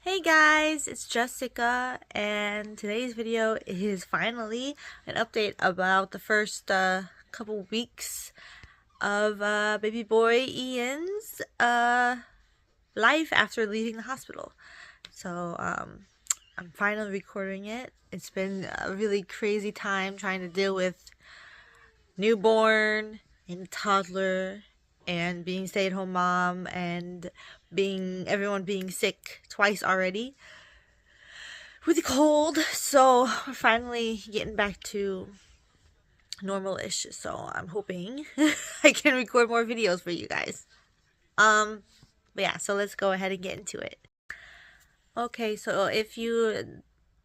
Hey guys, it's Jessica, and today's video is finally an update about the first couple weeks of baby boy Ian's life after leaving the hospital. So I'm finally recording it. It's been a really crazy time trying to deal with newborn and toddler and being stay-at-home mom and being everyone being sick twice already with the cold. So we're finally getting back to normal-ish. So I'm hoping I can record more videos for you guys. But yeah, so let's go ahead and get into it. Okay, so if you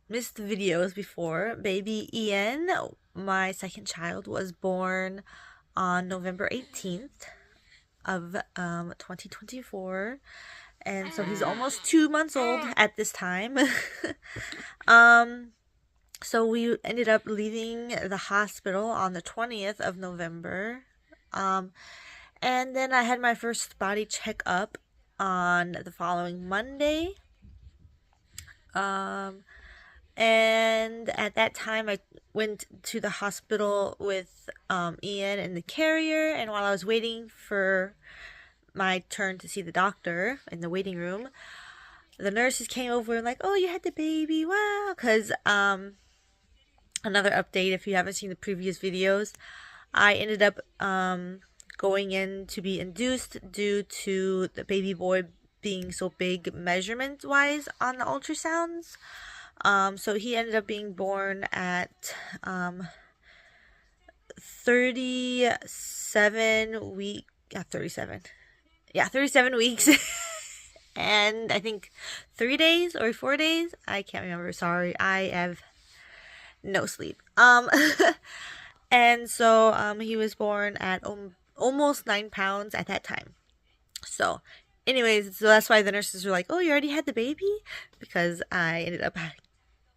missed the videos before, baby Ian, my second child, was born on November 18th of 2024, and so he's almost 2 months old at this time. So we ended up leaving the hospital on the 20th of November, and then I had my first body checkup on the following Monday. And at that time I went to the hospital with Ian in the carrier, and while I was waiting for my turn to see the doctor in the waiting room, the nurses came over and like, oh, you had the baby, wow. Because another update, if you haven't seen the previous videos, I ended up going in to be induced due to the baby boy being so big measurement wise on the ultrasounds. So he ended up being born at 37 weeks. Yeah, 37. Yeah, 37 weeks. And I think 3 days or 4 days. I can't remember. Sorry. I have no sleep. And so he was born at almost 9 pounds at that time. So anyways, so that's why the nurses were like, oh, you already had the baby? Because I ended up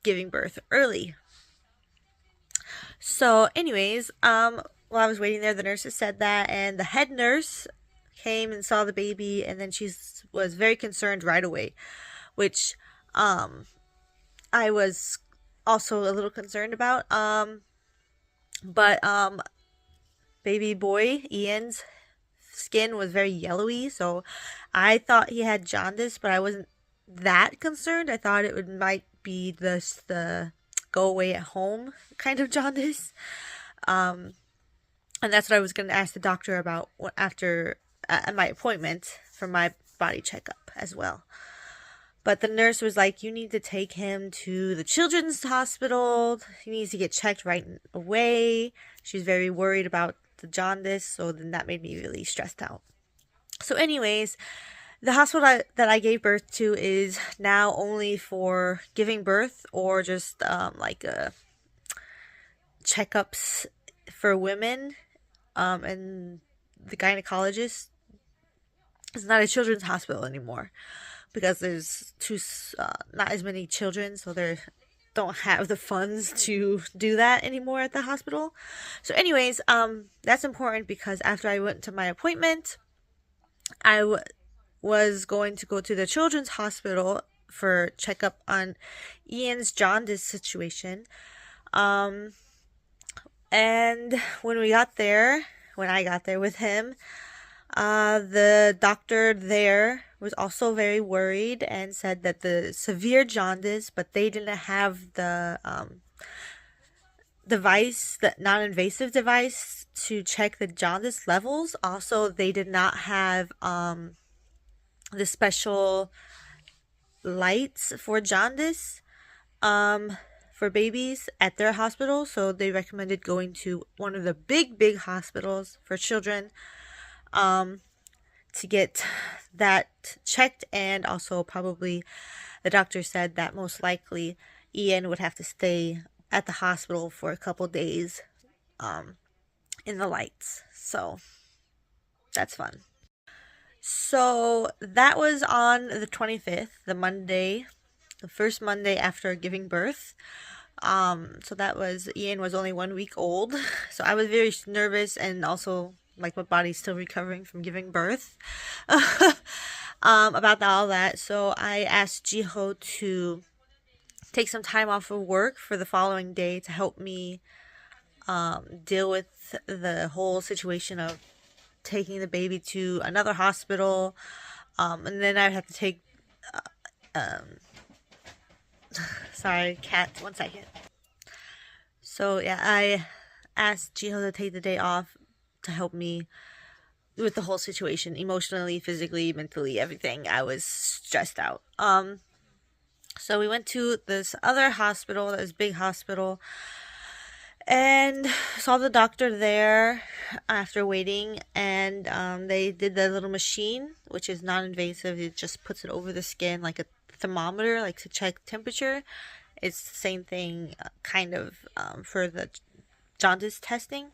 giving birth early. So anyways, while I was waiting there, the nurses said that, and the head nurse came and saw the baby, and then she was very concerned right away, which I was also a little concerned about. But baby boy Ian's skin was very yellowy, so I thought he had jaundice, but I wasn't that concerned. I thought it might be the go away at home kind of jaundice. And that's what I was going to ask the doctor about after my appointment for my body checkup as well. But the nurse was like, you need to take him to the children's hospital. He needs to get checked right away. She's very worried about the jaundice, so then that made me really stressed out. So anyways, the hospital that I gave birth to is now only for giving birth or just like checkups for women, and the gynecologist is not a children's hospital anymore because there's not as many children, so they don't have the funds to do that anymore at the hospital. So anyways, that's important because after I went to my appointment, I was going to go to the children's hospital for checkup on Ian's jaundice situation. And when I got there with him, the doctor there was also very worried and said that the severe jaundice, but they didn't have the device, the non-invasive device to check the jaundice levels. Also, they did not have the special lights for jaundice for babies at their hospital, so they recommended going to one of the big hospitals for children to get that checked. And also probably the doctor said that most likely Ian would have to stay at the hospital for a couple days in the lights. So that's fun. So that was on the 25th, the Monday, the first Monday after giving birth. So that was, Ian was only 1 week old. So I was very nervous, and also like my body's still recovering from giving birth. about all that. So I asked Jiho to take some time off of work for the following day to help me deal with the whole situation of taking the baby to another hospital. And then I'd have to take, sorry, cat, 1 second. So yeah, I asked Jiho to take the day off to help me with the whole situation, emotionally, physically, mentally, everything. I was stressed out. So we went to this other hospital, this big hospital, and saw the doctor there after waiting, and they did the little machine, which is non-invasive. It just puts it over the skin like a thermometer, like to check temperature. It's the same thing, kind of, for the jaundice testing.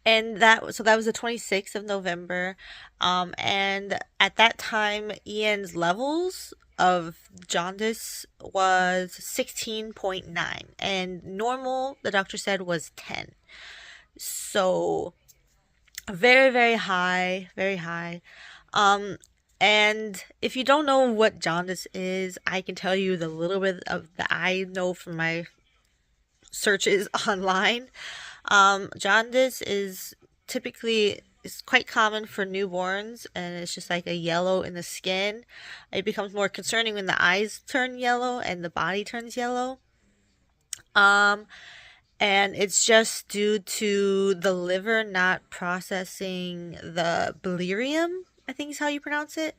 And that was the 26th of November. And at that time, Ian's levels of jaundice was 16.9, and normal, the doctor said, was 10. So very, very high, very high. And if you don't know what jaundice is, I can tell you the little bit of that I know from my searches online. Jaundice is quite common for newborns, and it's just like a yellow in the skin. It becomes more concerning when the eyes turn yellow and the body turns yellow. And it's just due to the liver not processing the bilirubin, I think is how you pronounce it,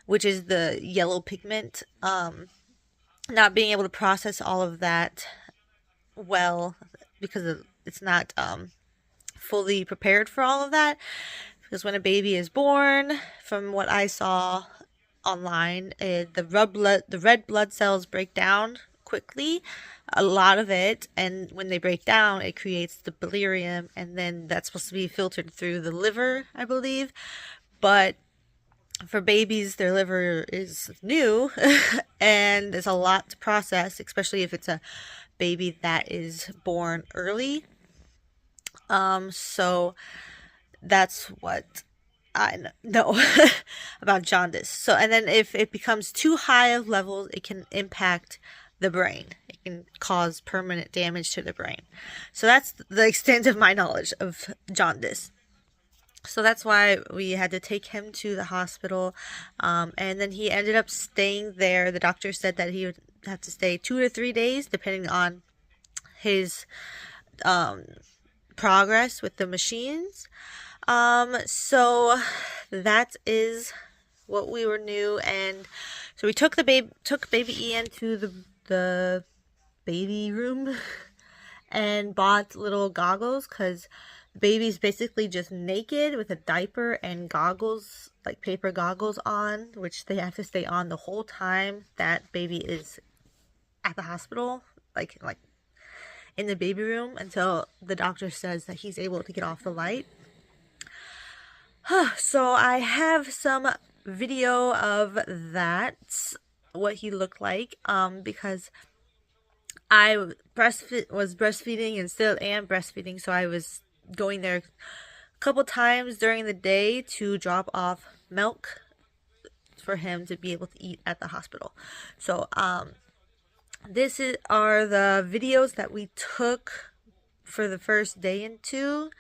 which is the yellow pigment. Not being able to process all of that well, because it's not fully prepared for all of that. Because when a baby is born, from what I saw online, the red blood cells break down quickly, a lot of it, and when they break down, it creates the bilirubin, and then that's supposed to be filtered through the liver, I believe. But for babies, their liver is new and there's a lot to process, especially if it's a baby that is born early. So that's what I know about jaundice. So, and then if it becomes too high of levels, it can impact the brain. It can cause permanent damage to the brain. So that's the extent of my knowledge of jaundice. So that's why we had to take him to the hospital. And then he ended up staying there. The doctor said that he would have to stay 2 to 3 days, depending on his progress with the machines. So that is what we were new, and so we took baby Ian to the baby room and bought little goggles, because the baby's basically just naked with a diaper and goggles, like paper goggles on, which they have to stay on the whole time that baby is at the hospital, like in the baby room, until the doctor says that he's able to get off the light. So I have some video of that, what he looked like, because I was breastfeeding and still am breastfeeding, so I was going there a couple times during the day to drop off milk for him to be able to eat at the hospital. So this are the videos that we took for the first day and two.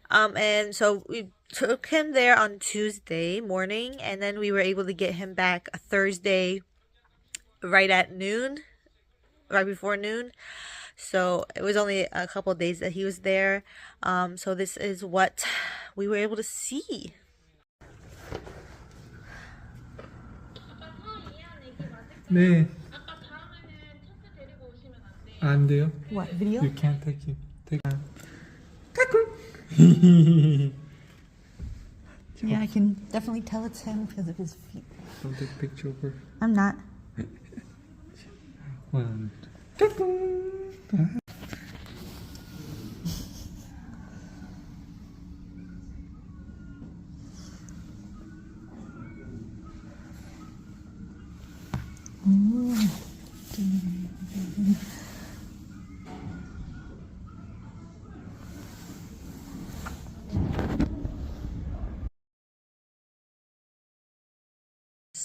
And so we took him there on Tuesday morning, and then we were able to get him back a Thursday right at noon, right before noon. So it was only a couple of days that he was there. So this is what we were able to see. 네. 안 돼요? What, video? You can't take it. Yeah, I can definitely tell it's him because of his feet. Don't take a picture of her. I'm not. One.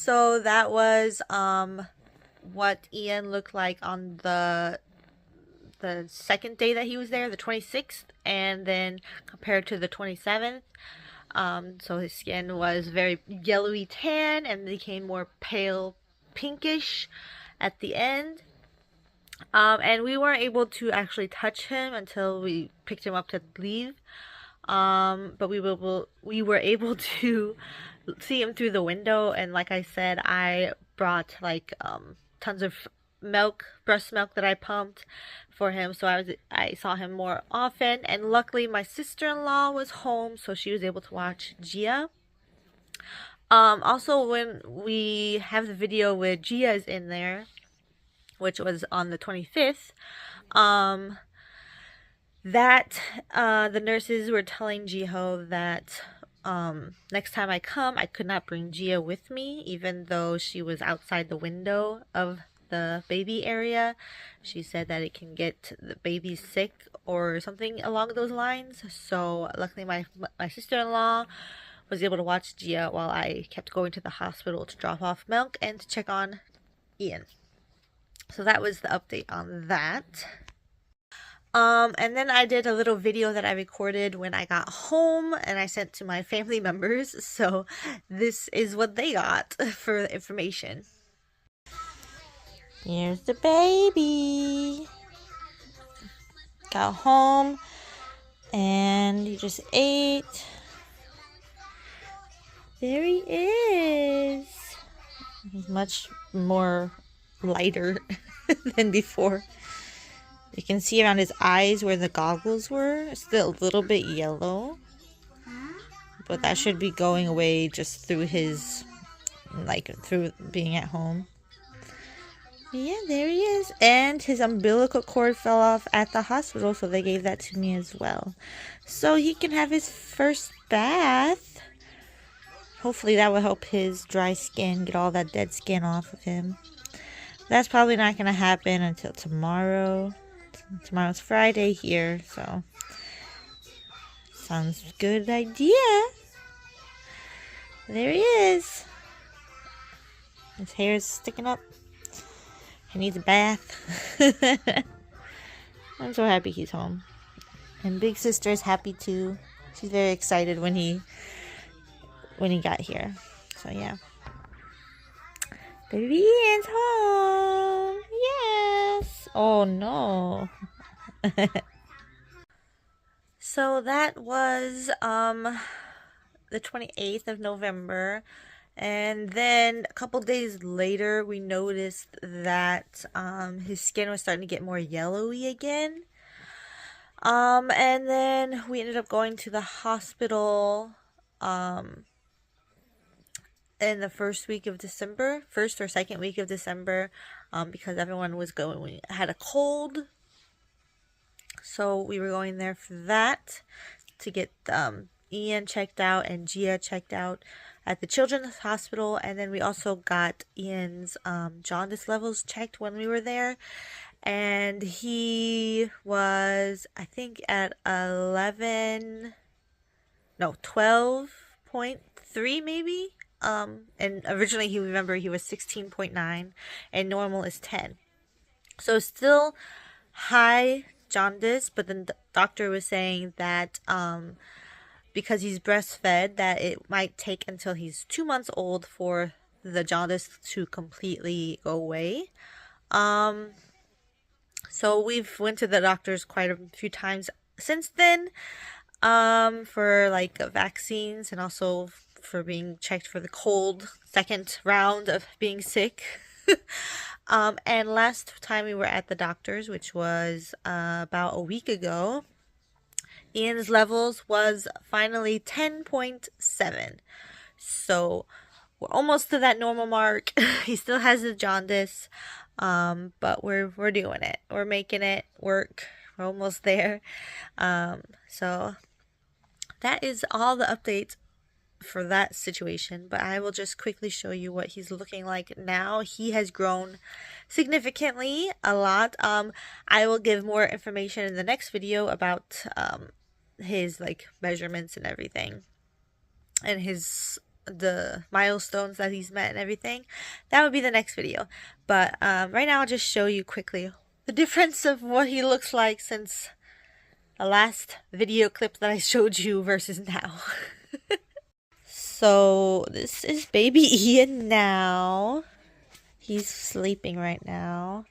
So that was what Ian looked like on the second day that he was there, the 26th, and then compared to the 27th. So his skin was very yellowy tan and became more pale pinkish at the end. And we weren't able to actually touch him until we picked him up to leave. But we were able to see him through the window, and like I said, I brought like tons of milk, breast milk that I pumped for him, so I saw him more often. And luckily my sister-in-law was home, so she was able to watch Gia. Also, when we have the video where Gia is in there, which was on the 25th, that the nurses were telling Jiho that next time I come, I could not bring Gia with me, even though she was outside the window of the baby area. She said that it can get the baby sick or something along those lines. So luckily my sister-in-law was able to watch Gia while I kept going to the hospital to drop off milk and to check on Ian. So that was the update on that. And then I did a little video that I recorded when I got home and I sent to my family members. So this is what they got for the information. Here's the baby. Got home and he just ate. There he is. He's much more lighter than before. You can see around his eyes where the goggles were. It's still a little bit yellow, but that should be going away just through his, through being at home. Yeah, there he is. And his umbilical cord fell off at the hospital, so they gave that to me as well. So he can have his first bath. Hopefully that will help his dry skin, get all that dead skin off of him. That's probably not going to happen until tomorrow. Tomorrow's Friday here, so sounds good idea. There he is. His hair is sticking up. He needs a bath. I'm so happy he's home. And big sister is happy too. She's very excited when he got here. So yeah. Baby Ian's home. Yes. Oh no. So that was the 28th of November. And then a couple days later, we noticed that his skin was starting to get more yellowy again. And then we ended up going to the hospital in the first week of December, first or second week of December, because everyone was had a cold. So we were going there for that, to get Ian checked out and Gia checked out at the Children's Hospital. And then we also got Ian's jaundice levels checked when we were there. And he was, I think, at 12.3 maybe. And originally he was 16.9 and normal is 10. So still high jaundice, but then the doctor was saying that because he's breastfed, that it might take until he's 2 months old for the jaundice to completely go away. So we've went to the doctors quite a few times since then, for like vaccines and also for being checked for the cold, second round of being sick. And last time we were at the doctor's, which was about a week ago, Ian's levels was finally 10.7. So we're almost to that normal mark. He still has the jaundice, but we're doing it. We're making it work. We're almost there. So that is all the updates for that situation, but I will just quickly show you what he's looking like now. He has grown significantly, a lot. I will give more information in the next video about his measurements and everything, and his the milestones that he's met and everything, that would be the next video. But right now I'll just show you quickly the difference of what he looks like since the last video clip that I showed you versus now. So this is baby Ian now. He's sleeping right now.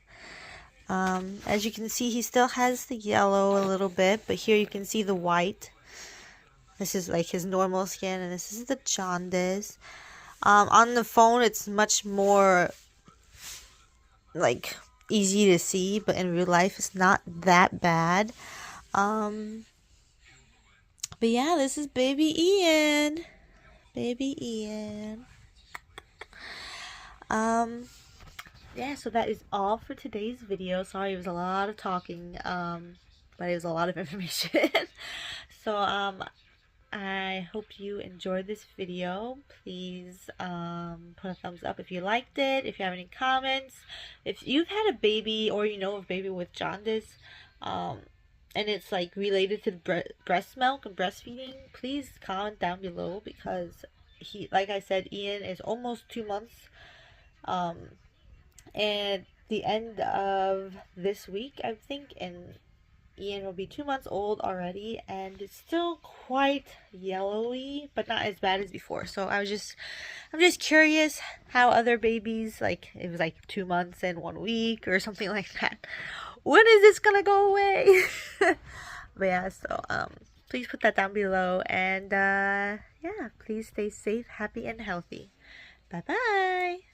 As you can see, he still has the yellow a little bit, but here you can see the white. This is like his normal skin, and this is the jaundice. On the phone, it's much more like easy to see, but in real life, it's not that bad. But yeah, this is baby Ian. Baby Ian. Yeah, so that is all for today's video. Sorry, it was a lot of talking, but it was a lot of information. So, I hope you enjoyed this video. Please, put a thumbs up if you liked it. If you have any comments, if you've had a baby or you know of a baby with jaundice, and it's like related to the breast milk and breastfeeding, please comment down below, because like I said, Ian is almost 2 months. And the end of this week, I think, and Ian will be 2 months old already, and it's still quite yellowy, but not as bad as before. So I'm just curious how other babies, like it was like 2 months and 1 week or something like that. When is this gonna go away? But yeah, so please put that down below, and yeah, please stay safe, happy, and healthy. Bye bye.